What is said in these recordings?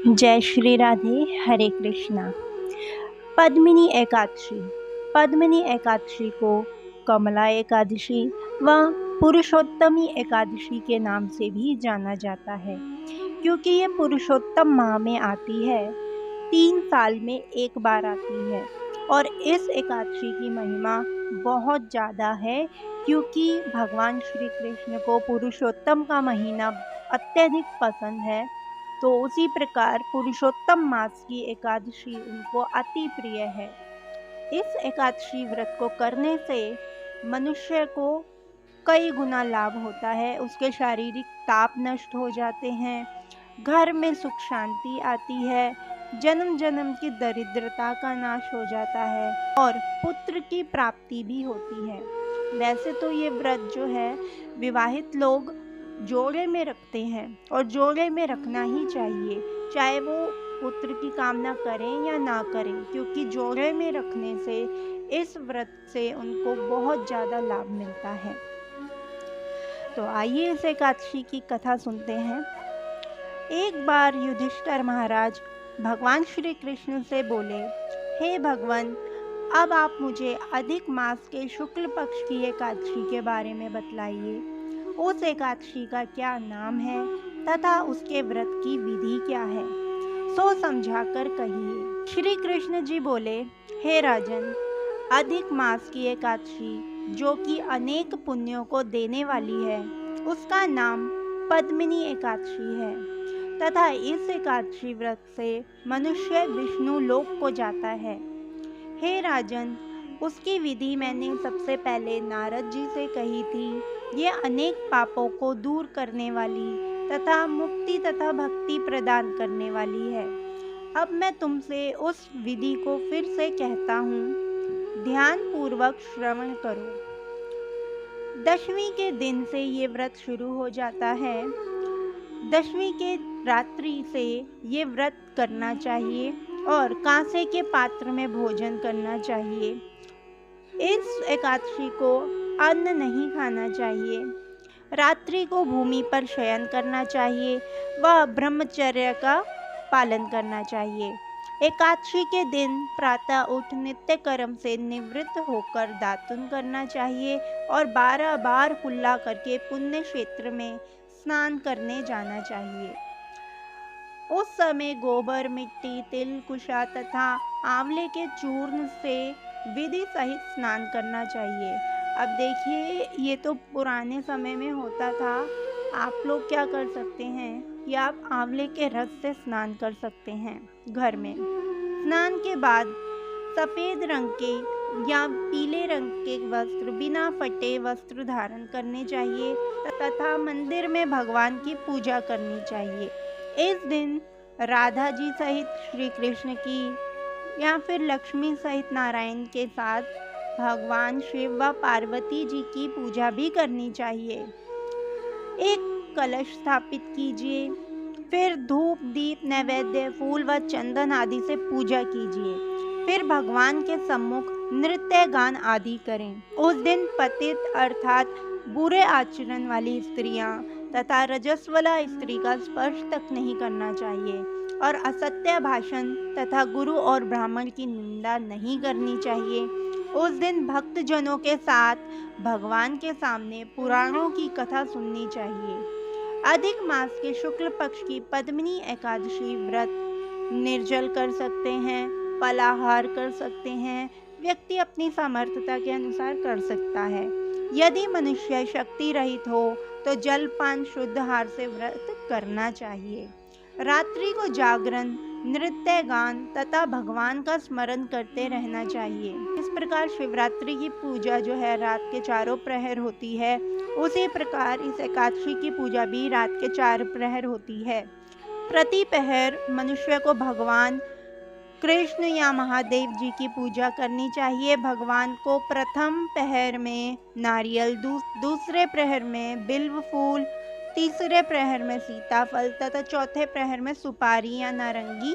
जय श्री राधे। हरे कृष्णा। पद्मिनी एकादशी। पद्मिनी एकादशी को कमला एकादशी व पुरुषोत्तमी एकादशी के नाम से भी जाना जाता है, क्योंकि ये पुरुषोत्तम माह में आती है, 3 साल में एक बार आती है। और इस एकादशी की महिमा बहुत ज़्यादा है, क्योंकि भगवान श्री कृष्ण को पुरुषोत्तम का महीना अत्यधिक पसंद है। तो उसी प्रकार पुरुषोत्तम मास की एकादशी उनको अति प्रिय है। इस एकादशी व्रत को करने से मनुष्य को कई गुना लाभ होता है। उसके शारीरिक ताप नष्ट हो जाते हैं, घर में सुख शांति आती है, जन्म जन्म की दरिद्रता का नाश हो जाता है और पुत्र की प्राप्ति भी होती है। वैसे तो ये व्रत जो है विवाहित लोग जोड़े में रखते हैं और जोड़े में रखना ही चाहिए, चाहे वो पुत्र की कामना करें या ना करें, क्योंकि जोड़े में रखने से इस व्रत से उनको बहुत ज़्यादा लाभ मिलता है। तो आइए इस एकादशी की कथा सुनते हैं। एक बार युधिष्ठिर महाराज भगवान श्री कृष्ण से बोले, हे भगवान, अब आप मुझे अधिक मास के शुक्ल पक्ष की एकादशी के बारे में बतलाइए। उस एकादशी का क्या नाम है तथा उसके व्रत की विधि क्या है, सो समझाकर कहिए। श्री कृष्ण जी बोले, हे राजन, अधिक मास की एकादशी जो कि अनेक पुण्यों को देने वाली है, उसका नाम पद्मिनी एकादशी है तथा इस एकादशी व्रत से मनुष्य विष्णु लोक को जाता है। हे राजन, उसकी विधि मैंने सबसे पहले नारद जी से कही थी। ये अनेक पापों को दूर करने वाली तथा मुक्ति तथा भक्ति प्रदान करने वाली है। अब मैं तुमसे उस विधि को फिर से कहता हूँ, ध्यान पूर्वक श्रवण करो। दशमी के दिन से ये व्रत शुरू हो जाता है। दशमी के रात्रि से ये व्रत करना चाहिए और कांसे के पात्र में भोजन करना चाहिए। इस एकादशी को अन्न नहीं खाना चाहिए। रात्रि को भूमि पर शयन करना चाहिए व ब्रह्मचर्य का पालन करना चाहिए। एकादशी के दिन प्रातः उठ नित्य कर्म से निवृत्त होकर दातुन करना चाहिए और 12 बार कुल्ला करके पुण्य क्षेत्र में स्नान करने जाना चाहिए। उस समय गोबर, मिट्टी, तिल, कुशा तथा आंवले के चूर्ण से विधि सहित स्नान करना चाहिए। अब देखिए, ये तो पुराने समय में होता था। आप लोग क्या कर सकते हैं कि आप आंवले के रस से स्नान कर सकते हैं घर में। स्नान के बाद सफ़ेद रंग के या पीले रंग के वस्त्र, बिना फटे वस्त्र धारण करने चाहिए तथा मंदिर में भगवान की पूजा करनी चाहिए। इस दिन राधा जी सहित श्री कृष्ण की या फिर लक्ष्मी सहित नारायण के साथ भगवान शिव व पार्वती जी की पूजा भी करनी चाहिए। एक कलश स्थापित कीजिए, फिर धूप, दीप, नैवेद्य, फूल व चंदन आदि से पूजा कीजिए। फिर भगवान के सम्मुख नृत्य गान आदि करें। उस दिन पतित अर्थात बुरे आचरण वाली स्त्रियां तथा रजस्वला स्त्री का स्पर्श तक नहीं करना चाहिए और असत्य भाषण तथा गुरु और ब्राह्मण की निंदा नहीं करनी चाहिए। उस दिन भक्तजनों के साथ भगवान के सामने पुराणों की कथा सुननी चाहिए। अधिक मास के शुक्ल पक्ष की पद्मिनी एकादशी व्रत निर्जल कर सकते हैं, फलाहार कर सकते हैं। व्यक्ति अपनी सामर्थ्यता के अनुसार कर सकता है। यदि मनुष्य शक्ति रहित हो तो जलपान शुद्ध आहार से व्रत करना चाहिए। रात्रि को जागरण, नृत्य गान तथा भगवान का स्मरण करते रहना चाहिए। इस प्रकार शिवरात्रि की पूजा जो है रात के चारों प्रहर होती है, उसी प्रकार इस एकादशी की पूजा भी रात के 4 प्रहर होती है। प्रति पहर मनुष्य को भगवान कृष्ण या महादेव जी की पूजा करनी चाहिए। भगवान को प्रथम प्रहर में नारियल, दूसरे प्रहर में बिल्व फूल, तीसरे प्रहर में सीताफल तथा चौथे प्रहर में सुपारी या नारंगी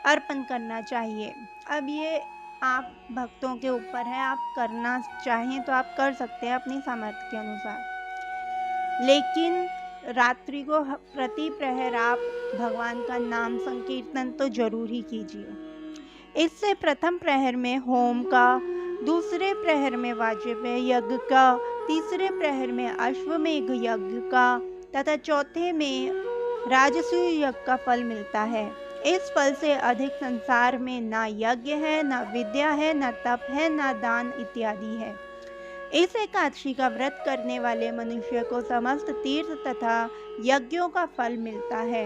अर्पण करना चाहिए। अब ये आप भक्तों के ऊपर है, आप करना चाहें तो आप कर सकते हैं अपनी सामर्थ्य के अनुसार। लेकिन रात्रि को प्रति प्रहर आप भगवान का नाम संकीर्तन तो जरूर ही कीजिए। इससे प्रथम प्रहर में होम का, दूसरे प्रहर में वाजपेय यज्ञ का, तीसरे प्रहर में अश्वमेघ यज्ञ का तथा चौथे में राजसूय यज्ञ का फल मिलता है। इस फल से अधिक संसार में ना यज्ञ है, ना विद्या है, ना तप है, ना दान इत्यादि है। इस एकादशी का व्रत करने वाले मनुष्य को समस्त तीर्थ तथा यज्ञों का फल मिलता है।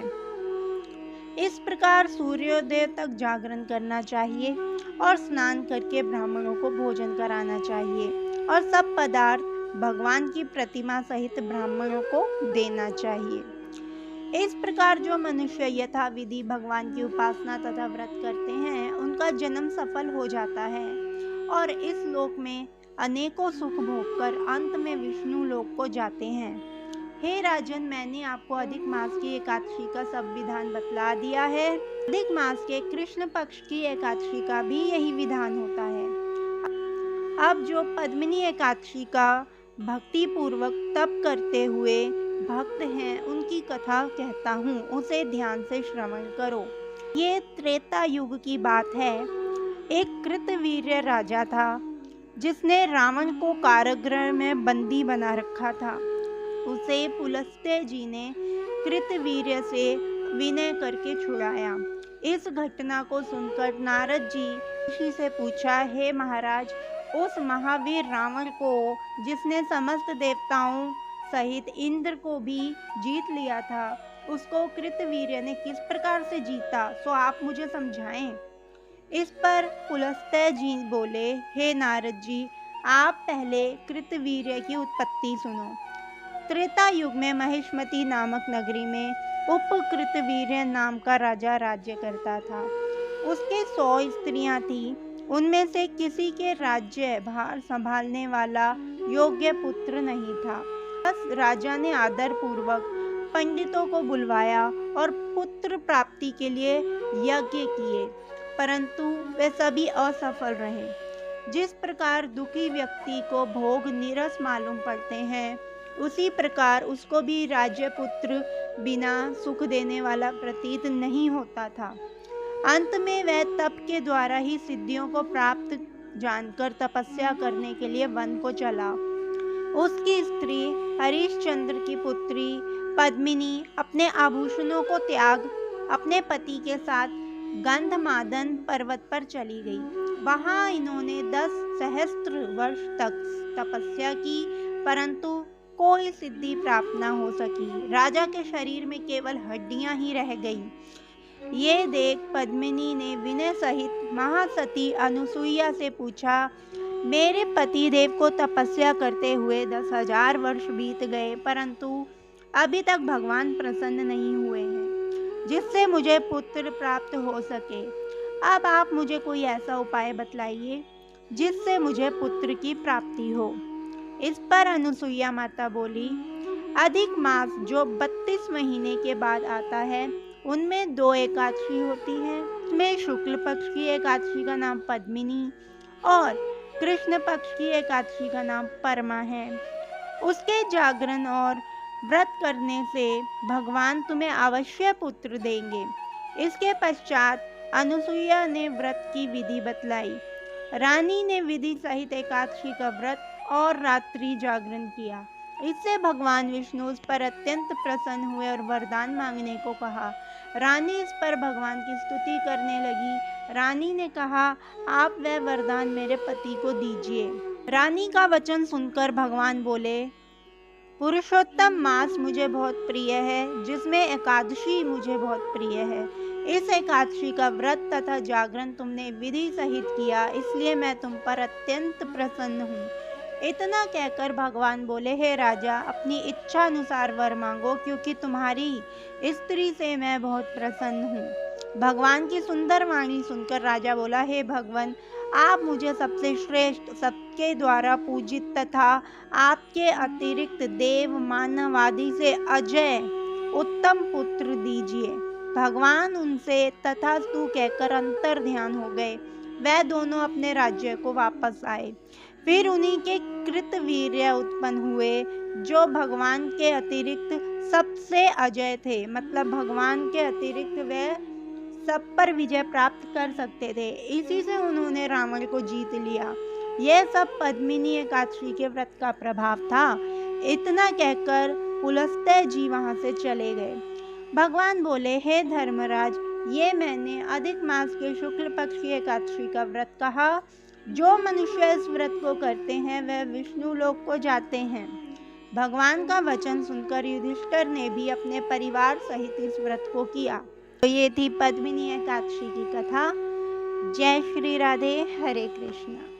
इस प्रकार सूर्योदय तक जागरण करना चाहिए और स्नान करके ब्राह्मणों को भोजन कराना चाहिए और सब पदार्थ भगवान की प्रतिमा सहित ब्राह्मणों को देना चाहिए। इस प्रकार जो मनुष्य यथाविधि भगवान की उपासना तथा व्रत करते हैं, उनका जन्म सफल हो जाता है और इस लोक में अनेकों सुख भोगकर अंत में विष्णु लोक को जाते हैं। हे राजन, मैंने आपको अधिक मास की एकादशी का सब विधान बतला दिया है। अधिक मास के कृष्ण पक्ष की एकादशी का भी यही विधान होता है। अब जो पद्मिनी एकादशी का भक्ति पूर्वक तप करते हुए भक्त हैं, उनकी कथा कहता हूँ, उसे ध्यान से श्रवण करो। ये त्रेता युग की बात है। एक कृतवीर्य राजा था जिसने रावण को कारागृह में बंदी बना रखा था। उसे पुलस्त्य जी ने कृतवीर्य से विनय करके छुड़ाया। इस घटना को सुनकर नारद जी ऋषि से पूछा, हे महाराज, उस महावीर रावण को जिसने समस्त देवताओं सहित इंद्र को भी जीत लिया था, उसको कृतवीर्य ने किस प्रकार से जीता, सो आप मुझे समझाएं। इस पर पुलस्त्य जी बोले, हे नारद जी, आप पहले कृतवीर्य की उत्पत्ति सुनो। त्रेता युग में महिष्मती नामक नगरी में उपकृतवीर्य नाम का राजा राज्य करता था। उसके 100 स्त्रियां थीं। उनमें से किसी के राज्य भार संभालने वाला योग्य पुत्र नहीं था। बस राजा ने आदर पूर्वक पंडितों को बुलवाया और पुत्र प्राप्ति के लिए यज्ञ किए, परंतु वे सभी असफल रहे। जिस प्रकार दुखी व्यक्ति को भोग नीरस मालूम पड़ते हैं, उसी प्रकार उसको भी राज्य पुत्र बिना सुख देने वाला प्रतीत नहीं होता था। अंत में वह तप के द्वारा ही सिद्धियों को प्राप्त जानकर तपस्या करने के लिए वन को चला। उसकी स्त्री हरिश्चंद्र की पुत्री पद्मिनी अपने आभूषणों को त्याग अपने पति के साथ गंधमादन पर्वत पर चली गई। वहां इन्होंने 10 सहस्त्र वर्ष तक तपस्या की, परंतु कोई सिद्धि प्राप्त न हो सकी। राजा के शरीर में केवल हड्डियां ही रह गईं। ये देख पद्मिनी ने विनय सहित महासती अनुसुईया से पूछा, मेरे पति देव को तपस्या करते हुए 10,000 वर्ष बीत गए, परंतु अभी तक भगवान प्रसन्न नहीं हुए हैं जिससे मुझे पुत्र प्राप्त हो सके। अब आप मुझे कोई ऐसा उपाय बतलाइए जिससे मुझे पुत्र की प्राप्ति हो। इस पर अनुसुईया माता बोली, अधिक मास जो 32 महीने के बाद आता है, उनमें 2 एकादशी होती है। इसमें शुक्ल पक्ष की एकादशी का नाम पद्मिनी और कृष्ण पक्ष की एकादशी का नाम परमा है। उसके जागरण और व्रत करने से भगवान तुम्हें अवश्य पुत्र देंगे। इसके पश्चात अनुसुईया ने व्रत की विधि बतलाई। रानी ने विधि सहित एकादशी का व्रत और रात्रि जागरण किया। इससे भगवान विष्णु उस पर अत्यंत प्रसन्न हुए और वरदान मांगने को कहा। रानी इस पर भगवान की स्तुति करने लगी। रानी ने कहा, आप वह वरदान मेरे पति को दीजिए। रानी का वचन सुनकर भगवान बोले, पुरुषोत्तम मास मुझे बहुत प्रिय है, जिसमें एकादशी मुझे बहुत प्रिय है। इस एकादशी का व्रत तथा जागरण तुमने विधि सहित किया, इसलिए मैं तुम पर अत्यंत प्रसन्न हूँ। इतना कहकर भगवान बोले, हे राजा, अपनी इच्छा अनुसार वर मांगो, क्योंकि तुम्हारी स्त्री से मैं बहुत प्रसन्न हूँ। भगवान की सुंदर वाणी सुनकर राजा बोला, हे भगवान, आप मुझे सबसे श्रेष्ठ, सबके द्वारा पूजित तथा आपके अतिरिक्त देव मानव आदि से अजय उत्तम पुत्र दीजिए। भगवान उनसे तथास्तु कहकर अंतर ध्यान हो गए। वह दोनों अपने राज्य को वापस आए। फिर उन्हीं के कृतवीर्य उत्पन्न हुए, जो भगवान के अतिरिक्त सबसे अजय थे, मतलब भगवान के अतिरिक्त वे सब पर विजय प्राप्त कर सकते थे। इसी से उन्होंने रावण को जीत लिया। यह सब पद्मिनी एकादशी के व्रत का प्रभाव था। इतना कहकर पुलस्त्य जी वहां से चले गए। भगवान बोले, हे धर्मराज, ये मैंने अधिक मास के शुक्ल पक्ष की एकादशी का व्रत कहा। जो मनुष्य इस व्रत को करते हैं वह विष्णु लोक को जाते हैं। भगवान का वचन सुनकर युधिष्ठिर ने भी अपने परिवार सहित इस व्रत को किया। तो ये थी पद्मिनी एकादशी की कथा। जय श्री राधे, हरे कृष्णा।